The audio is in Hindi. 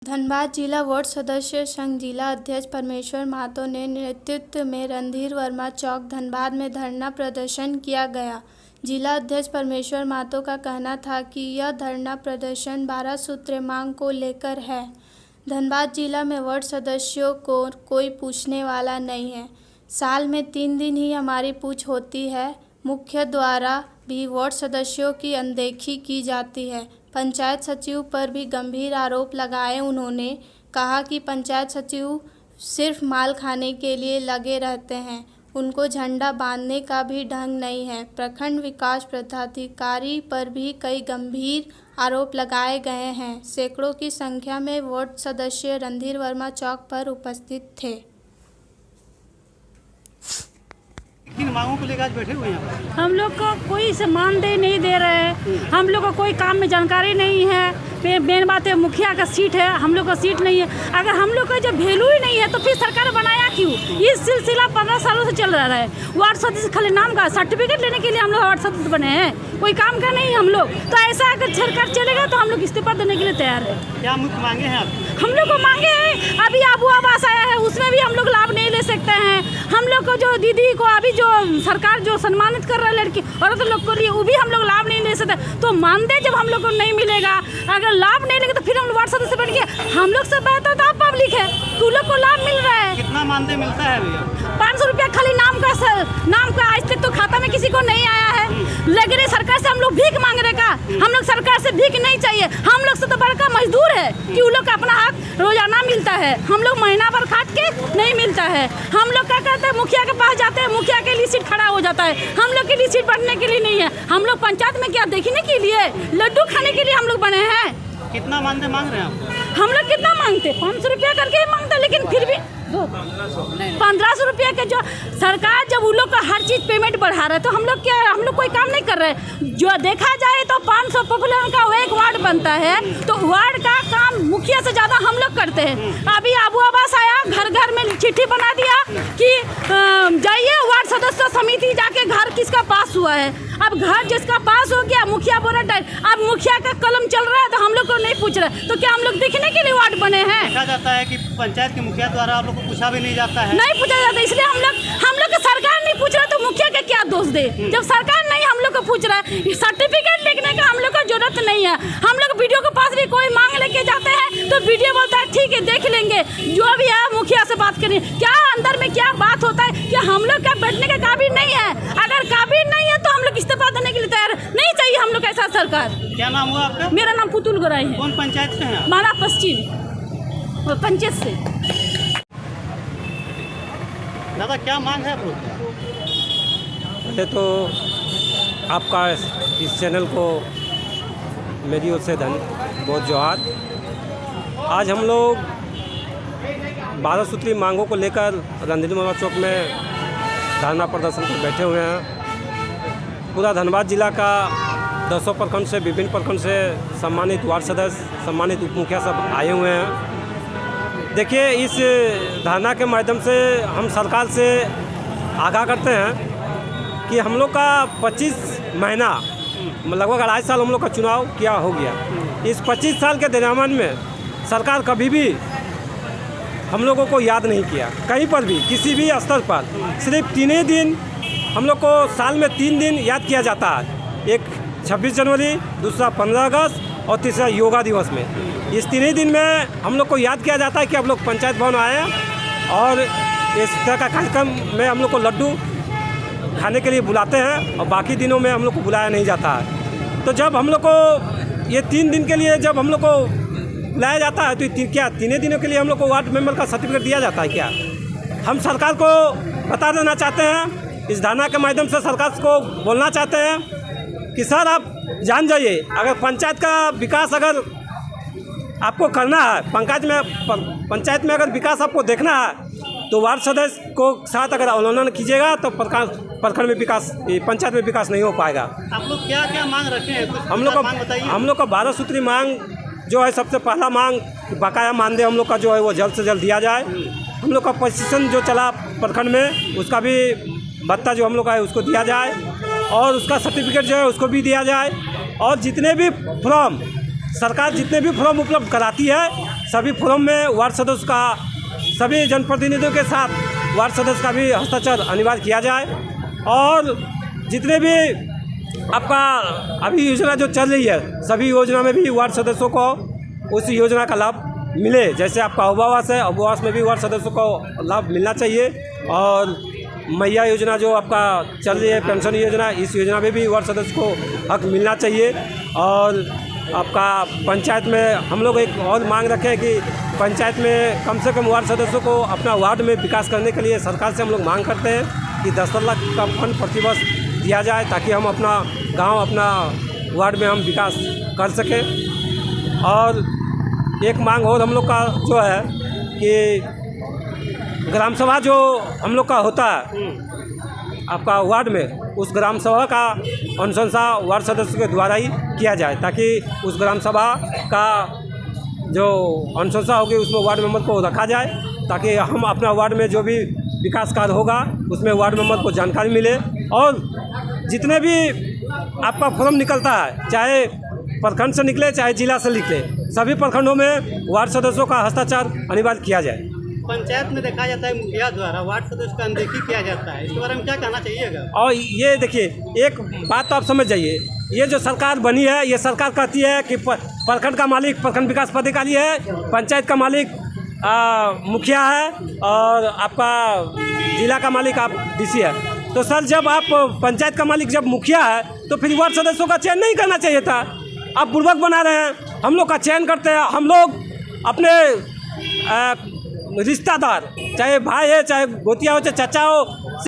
धनबाद जिला वार्ड सदस्य संघ जिला अध्यक्ष परमेश्वर महतो ने नेतृत्व में रणधीर वर्मा चौक धनबाद में धरना प्रदर्शन किया गया। जिला अध्यक्ष परमेश्वर महतो का कहना था कि यह धरना प्रदर्शन 12 सूत्रीय मांग को लेकर है। धनबाद जिला में वार्ड सदस्यों को कोई पूछने वाला नहीं है। साल में 3 दिन ही हमारी पूछ होती है। मुख्य द्वारा भी वार्ड सदस्यों की अनदेखी की जाती है। पंचायत सचिव पर भी गंभीर आरोप लगाए। उन्होंने कहा कि पंचायत सचिव सिर्फ माल खाने के लिए लगे रहते हैं, उनको झंडा बांधने का भी ढंग नहीं है। प्रखंड विकास पदाधिकारी पर भी कई गंभीर आरोप लगाए गए हैं। सैकड़ों की संख्या में वार्ड सदस्य रणधीर वर्मा चौक पर उपस्थित थे। किन मांगों को लेकर आज बैठे हुए हैं? हम लोग को कोई से मानदेय नहीं दे रहे हैं। हम लोग को कोई काम में जानकारी नहीं है। मेन बात है मुखिया का सीट है, हम लोग का सीट नहीं है। अगर हम लोग का जब वैल्यू ही नहीं है तो फिर सरकार बनाया क्यों? ये सिलसिला 15 सालों से चल रहा है। वार्ड सदस्य खाली नाम का सर्टिफिकेट लेने के लिए हम लोग वार्ड सदस्य बने हैं, कोई काम का नहीं हम लोग। तो ऐसा अगर सरकार चलेगा तो हम लोग इस्तीफा देने के लिए तैयार है। क्या मुख्य मांगे हैं आप? हम लोग को मांगे हैं, अभी आबू आवास आया है उसमें भी हम लोग लाभ नहीं ले सकते हैं। हम लोग को जो दीदी को अभी जो सरकार जो सम्मानित कर रहा है लड़की औरत लोग को लिए, वो भी हम लोग लाभ नहीं ले सकते। तो मानदेय जब हम लोग को नहीं मिलेगा, अगर लाभ नहीं लेंगे तो फिर हम वार्ड सदस्य बन गए। हम लोग से बेहतर तो आप पब्लिक है, तू लोग को लाभ मिल रहा है। कितना मानदेय मिलता है भैया? 500 रुपया खाली नाम का आज तक तो खाता में किसी को नहीं आया है। लग रहे सरकार से हम लोग भीख मांग रहे का। हम लोग सरकार से भीख नहीं चाहिए। हम लोग से तो बड़का मजदूर है कि वो लोग का अपना हक रोजाना मिलता है, हम लोग महीना भर खाट के नहीं मिलता है। हम लोग क्या करते हैं, मुखिया के पास जाते हैं, मुखिया के लिए सीट खड़ा हो जाता है। हम लोग के लिए सीट बढ़ने के लिए नहीं है। हम लोग पंचायत में क्या देखने के लिए, लड्डू खाने के लिए हम लोग बने हैं। कितना मानदेय मांग रहे हैं आप? हम लोग कितना मांगते? 500 रुपया करके ही मांगते, लेकिन फिर भी 1500 रुपया के जो सरकार जब उन लोग का हर चीज़ पेमेंट बढ़ा रहा है तो हम लोग क्या, हम लोग कोई काम नहीं कर रहे। जो देखा जाए तो 500 पॉपुलर का एक वार्ड बनता है तो वार्ड का काम मुखिया से ज़्यादा हम लोग करते हैं। अभी आबू आवास आया, घर घर में चिट्ठी बना दिया कि जाइए वार्ड सदस्य समिति जाके घर किसका पास हुआ है। अब घर जिसका पास हो गया मुखिया बोला अब मुखिया का कलम चल रहा है तो हम लोग को नहीं पूछ रहे। तो क्या हम लोग देखने के लिए वार्ड बने हैं? देखा जाता है कि पंचायत के मुखिया द्वारा आप लोग को पूछा भी नहीं जाता है। नहीं पूछा जाता, इसलिए हम लोग को सरकार नहीं पूछ रहा तो मुखिया का क्या दोष दे? जब सरकार नहीं हम लोग को पूछ रहा है, सर्टिफिकेट लिखने का हम लोग को जरूरत नहीं है। हम लोग वीडियो के पास भी कोई मांग लेके जाते हैं तो वीडियो बोलता है ठीक है देख लेंगे, जो भी है मुखिया से बात करें। क्या अंदर में क्या बात होता है कि हम लोग का बैठने के काबिल नहीं है? अगर काबिल नहीं है तो हम लोग इस्तीफा देने के लिए तैयार नहीं। चाहिए हम लोग ऐसा सरकार। क्या नाम हुआ आपका? मेरा नाम पुतुल गोराई है। कौन पंचायत से हैं? माना पश्चिम पंचायत से। दादा क्या मांग है आप लोग? पहले तो आपका इस चैनल को मेरी ओर से बहुत जोहार। आज हम लोग 12 सूत्री मांगों को लेकर रणधीर वर्मा चौक में धरना प्रदर्शन पर बैठे हुए हैं। पूरा धनबाद जिला का 200 प्रखंड से, विभिन्न प्रखंड से सम्मानित वार्ड सदस्य, सम्मानित उप मुखिया सब आए हुए हैं। देखिए, इस धरना के माध्यम से हम सरकार से आगाह करते हैं कि हम लोग का 25 महीना लगभग 2.5 साल हम लोग का चुनाव किया हो गया। इस 25 साल के दरमियान में सरकार कभी भी हम लोगों को याद नहीं किया, कहीं पर भी, किसी भी स्तर पर। सिर्फ 3 ही दिन हम लोग को साल में 3 दिन याद किया जाता है। एक 26 जनवरी, दूसरा 15 अगस्त और तीसरा योगा दिवस में। इस 3 ही दिन में हम लोग को याद किया जाता है कि हम लोग पंचायत भवन आए और इस तरह का कार्यक्रम में हम लोग को लड्डू खाने के लिए बुलाते हैं और बाकी दिनों में हम लोग को बुलाया नहीं जाता है। तो जब हम लोग को ये 3 दिन के लिए जब हम लोग को बुलाया जाता है तो क्या 3 दिनों के लिए हम लोग को वार्ड मेंबर का सर्टिफिकेट दिया जाता है क्या? हम सरकार को बता देना चाहते हैं, इस धरना के माध्यम से सरकार को बोलना चाहते हैं कि सर आप जान जाइए, अगर पंचायत का विकास अगर आपको करना है, पंचायत में अगर विकास आपको देखना है तो वार्ड सदस्य को साथ अगर अवलंबन कीजिएगा तो प्रखंड में विकास, पंचायत में विकास नहीं हो पाएगा। आप लोग क्या क्या मांग रखे हैं? हम लोग का 12 सूत्री मांग जो है, सबसे पहला मांग बकाया मानदेय हम लोग का जो है वो जल्द से जल्द दिया जाए। हम लोग का पोजीशन जो चला प्रखंड में उसका भी भत्ता जो हम लोग का है उसको दिया जाए और उसका सर्टिफिकेट जो है उसको भी दिया जाए। और जितने भी फॉर्म सरकार जितने भी फॉर्म उपलब्ध कराती है सभी फोरम में वार्ड सदस्य का, सभी जनप्रतिनिधियों के साथ वार्ड सदस्य का भी हस्ताक्षर अनिवार्य किया जाए। और जितने भी आपका अभी योजना जो चल रही है, सभी योजना में भी वार्ड सदस्यों को उस योजना का लाभ मिले। जैसे आपका आवास है, आवास में भी वार्ड सदस्यों को लाभ मिलना चाहिए। और मैया योजना जो आपका चल रही है, पेंशन योजना, इस योजना में भी वार्ड सदस्य को हक मिलना चाहिए। और आपका पंचायत में हम लोग एक और मांग रखे हैं कि पंचायत में कम से कम वार्ड सदस्यों को अपना वार्ड में विकास करने के लिए सरकार से हम लोग मांग करते हैं कि 10 लाख का फंड प्रतिवर्ष दिया जाए, ताकि हम अपना गांव, अपना वार्ड में हम विकास कर सकें। और एक मांग और हम लोग का जो है कि ग्राम सभा जो हम लोग का होता है आपका वार्ड में, उस ग्राम सभा का अनुशंसा वार्ड सदस्य के द्वारा ही किया जाए, ताकि उस ग्राम सभा का जो अनुशंसा होगी उसमें वार्ड मेंबर को रखा जाए, ताकि हम अपना वार्ड में जो भी विकास कार्य होगा उसमें वार्ड मेंबर को जानकारी मिले। और जितने भी आपका फॉर्म निकलता है, चाहे प्रखंड से निकले चाहे जिला से निकले, सभी प्रखंडों में वार्ड सदस्यों का हस्ताक्षर अनिवार्य किया जाए। पंचायत में देखा जाता है मुखिया द्वारा वार्ड सदस्य का अनदेखी किया जाता है, इसके बारे में क्या कहना चाहिएगा? और ये देखिए, एक बात तो आप समझ जाइए, ये जो सरकार बनी है, ये सरकार कहती है कि प्रखंड का मालिक प्रखंड विकास पदाधिकारी है, पंचायत का मालिक मुखिया है, और आपका जिला का मालिक आप डीसी है। तो सर, जब आप पंचायत का मालिक जब मुखिया है तो फिर वार्ड सदस्यों का चयन नहीं करना चाहिए था। आप बुर्बक बना रहे हैं, हम लोग का चयन करते हैं। हम लोग अपने रिश्तेदार, चाहे भाई है, चाहे गोतिया हो, चाहे चाचा हो,